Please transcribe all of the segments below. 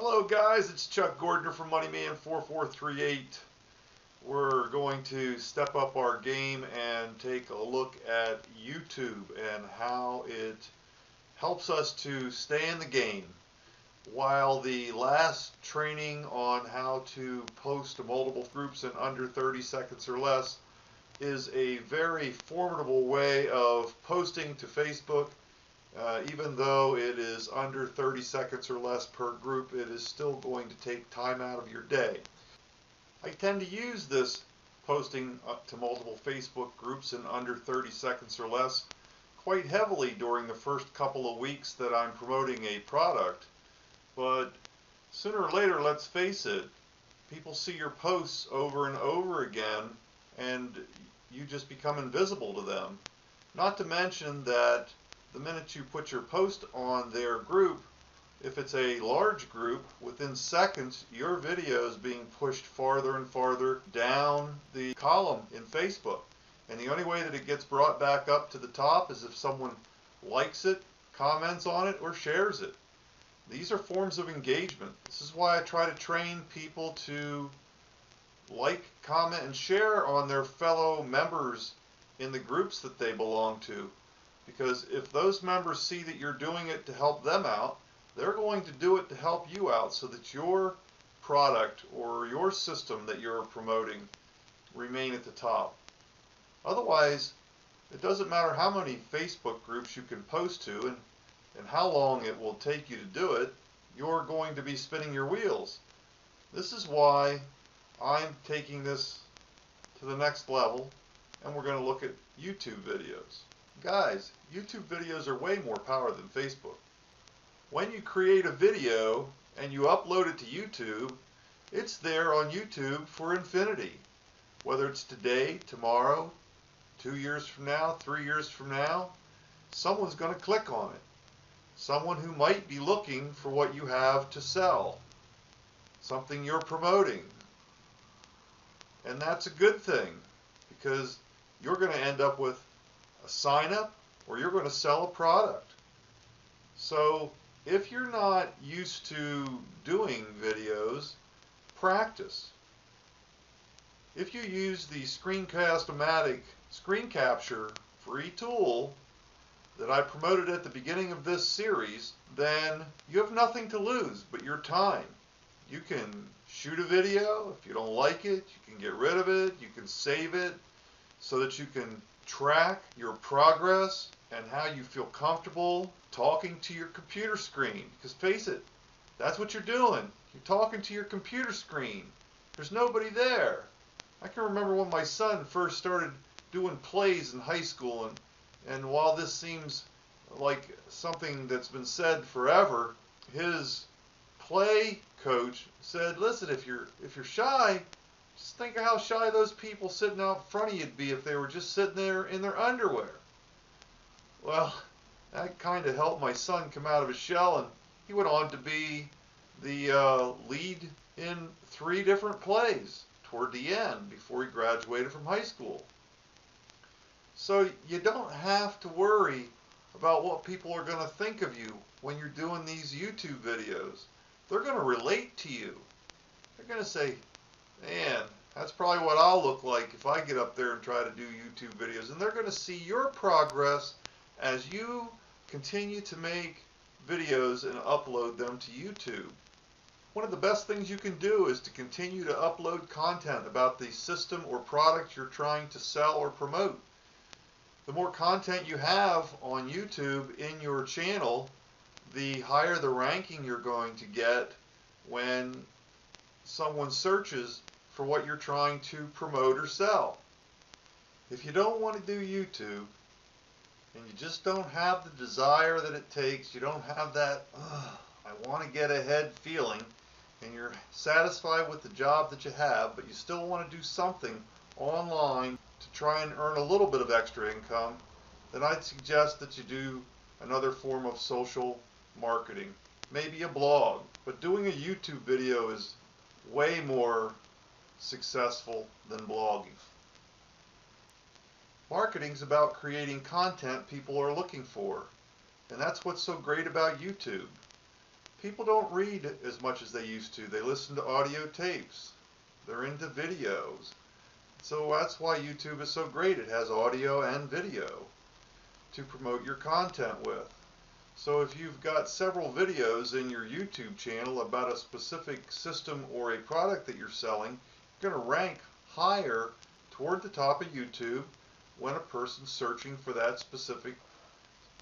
Hello guys, it's Chuck Gordner from MoneyMan4438. We're going to step up our game and take a look at YouTube and how it helps us to stay in the game. While the last training on how to post to multiple groups in under 30 seconds or less is a very formidable way of posting to Facebook. Even though it is under 30 seconds or less per group, it is still going to take time out of your day. I tend to use this posting up to multiple Facebook groups in under 30 seconds or less quite heavily during the first couple of weeks that I'm promoting a product. But sooner or later, let's face it, people see your posts over and over again and you just become invisible to them. Not to mention that the minute you put your post on their group, if it's a large group, within seconds your video is being pushed farther and farther down the column in Facebook. And the only way that it gets brought back up to the top is if someone likes it, comments on it, or shares it. These are forms of engagement. This is why I try to train people to like, comment, and share on their fellow members in the groups that they belong to. Because if those members see that you're doing it to help them out, they're going to do it to help you out so that your product or your system that you're promoting remain at the top. Otherwise, it doesn't matter how many Facebook groups you can post to and how long it will take you to do it, you're going to be spinning your wheels. This is why I'm taking this to the next level, and we're going to look at YouTube videos. Guys, YouTube videos are way more power than Facebook. When you create a video and you upload it to YouTube, it's there on YouTube for infinity. Whether it's today, tomorrow, 2 years from now, 3 years from now, someone's going to click on it. Someone who might be looking for what you have to sell, something you're promoting. And that's a good thing, because you're going to end up with a sign up or you're going to sell a product. So if you're not used to doing videos, practice. If you use the ScreenCast-O-matic screen capture free tool that I promoted at the beginning of this series, then you have nothing to lose but your time. You can shoot a video. If you don't like it, you can get rid of it. You can save it so that you can track your progress and how you feel comfortable talking to your computer screen. Because face it, that's what you're doing. You're talking to your computer screen. There's nobody there. I can remember when my son first started doing plays in high school, and while this seems like something that's been said forever, his play coach said, listen, if you're shy, just think of how shy those people sitting out in front of you'd be if they were just sitting there in their underwear. Well, that kind of helped my son come out of his shell, and he went on to be the lead in 3 different plays toward the end before he graduated from high school. So you don't have to worry about what people are going to think of you when you're doing these YouTube videos. They're going to relate to you. They're going to say, man, that's probably what I'll look like if I get up there and try to do YouTube videos. And they're going to see your progress as you continue to make videos and upload them to YouTube. One of the best things you can do is to continue to upload content about the system or product you're trying to sell or promote. The more content you have on YouTube in your channel, the higher the ranking you're going to get when someone searches for what you're trying to promote or sell. If you don't want to do YouTube, and you just don't have the desire that it takes, you don't have that, I want to get ahead feeling, and you're satisfied with the job that you have, but you still want to do something online to try and earn a little bit of extra income, then I'd suggest that you do another form of social marketing, maybe a blog. But doing a YouTube video is way more successful than blogging. Marketing's about creating content people are looking for, and that's what's so great about YouTube. People don't read as much as they used to. They listen to audio tapes. They're into videos. So that's why YouTube is so great. It has audio and video to promote your content with. So if you've got several videos in your YouTube channel about a specific system or a product that you're selling, you're going to rank higher toward the top of YouTube when a person's searching for that specific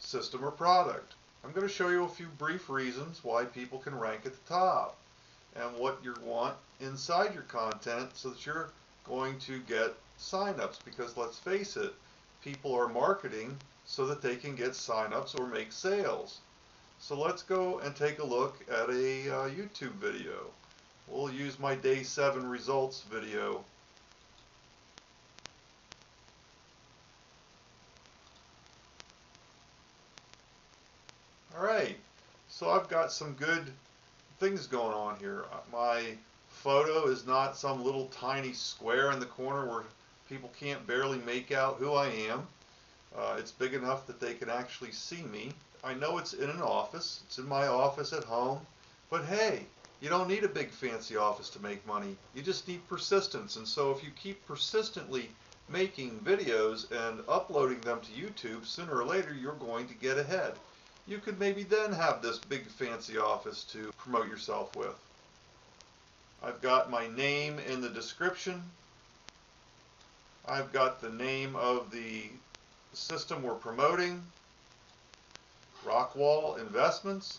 system or product. I'm going to show you a few brief reasons why people can rank at the top and what you want inside your content so that you're going to get signups, because let's face it, people are marketing so that they can get signups or make sales. So let's go and take a look at a YouTube video. We'll use my day 7 results video. Alright, so I've got some good things going on here. My photo is not some little tiny square in the corner where people can't barely make out who I am. It's big enough that they can actually see me. I know it's in an office. It's in my office at home. But hey, you don't need a big fancy office to make money. You just need persistence. And so if you keep persistently making videos and uploading them to YouTube, sooner or later you're going to get ahead. You could maybe then have this big fancy office to promote yourself with. I've got my name in the description. I've got the name of the system we're promoting, Rockwall Investments.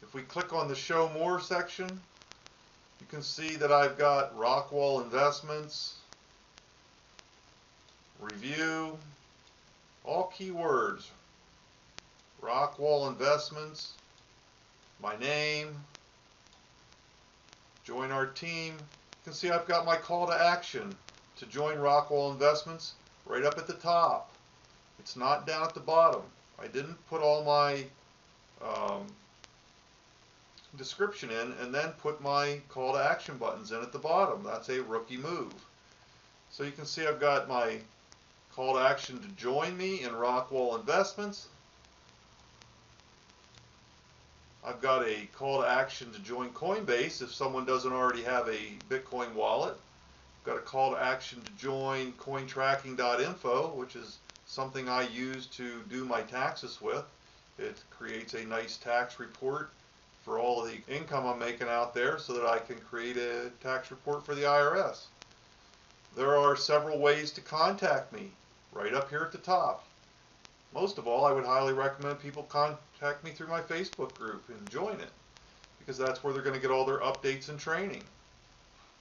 If we click on the Show More section, you can see that I've got Rockwall Investments, Review, all keywords, Rockwall Investments, my name, join our team. You can see I've got my call to action to join Rockwall Investments right up at the top. It's not down at the bottom. I didn't put all my description in and then put my call to action buttons in at the bottom. That's a rookie move. So you can see I've got my call to action to join me in Rockwall Investments. I've got a call to action to join Coinbase if someone doesn't already have a Bitcoin wallet. I've got a call to action to join Cointracking.info, which is something I use to do my taxes with. It creates a nice tax report for all of the income I'm making out there so that I can create a tax report for the IRS. There are several ways to contact me right up here at the top. Most of all, I would highly recommend people contact me through my Facebook group and join it, because that's where they're going to get all their updates and training.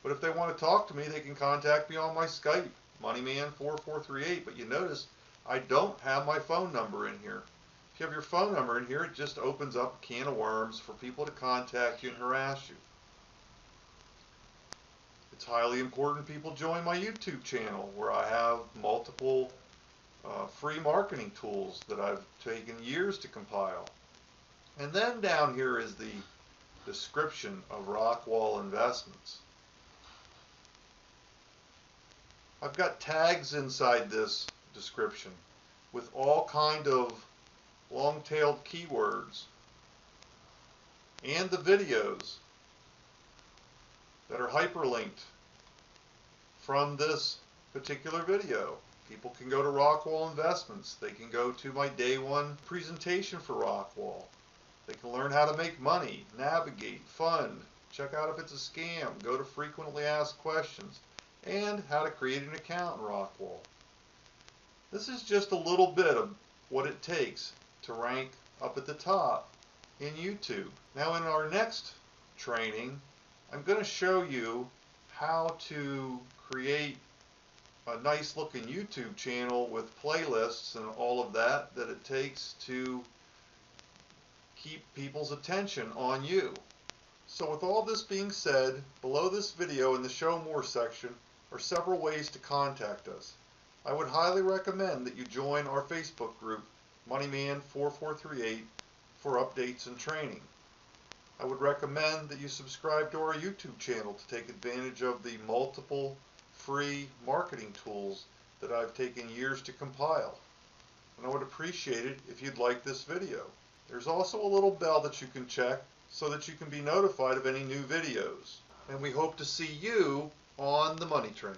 But if they want to talk to me, they can contact me on my Skype, MoneyMan4438. But you notice I don't have my phone number in here. If you have your phone number in here, it just opens up a can of worms for people to contact you and harass you. It's highly important people join my YouTube channel, where I have multiple free marketing tools that I've taken years to compile. And then down here is the description of Rockwall Investments. I've got tags inside this description with all kind of long-tailed keywords and the videos that are hyperlinked from this particular video. People can go to Rockwall Investments. They can go to my day 1 presentation for Rockwall. They can learn how to make money, navigate, fund, check out if it's a scam, go to frequently asked questions, and how to create an account in Rockwall. This is just a little bit of what it takes to rank up at the top in YouTube. Now in our next training, I'm going to show you how to create a nice looking YouTube channel with playlists and all of that it takes to keep people's attention on you. So with all this being said, below this video in the Show More section are several ways to contact us. I would highly recommend that you join our Facebook group, MoneyMan4438, for updates and training. I would recommend that you subscribe to our YouTube channel to take advantage of the multiple free marketing tools that I've taken years to compile. And I would appreciate it if you'd like this video. There's also a little bell that you can check so that you can be notified of any new videos. And we hope to see you on the Money Train.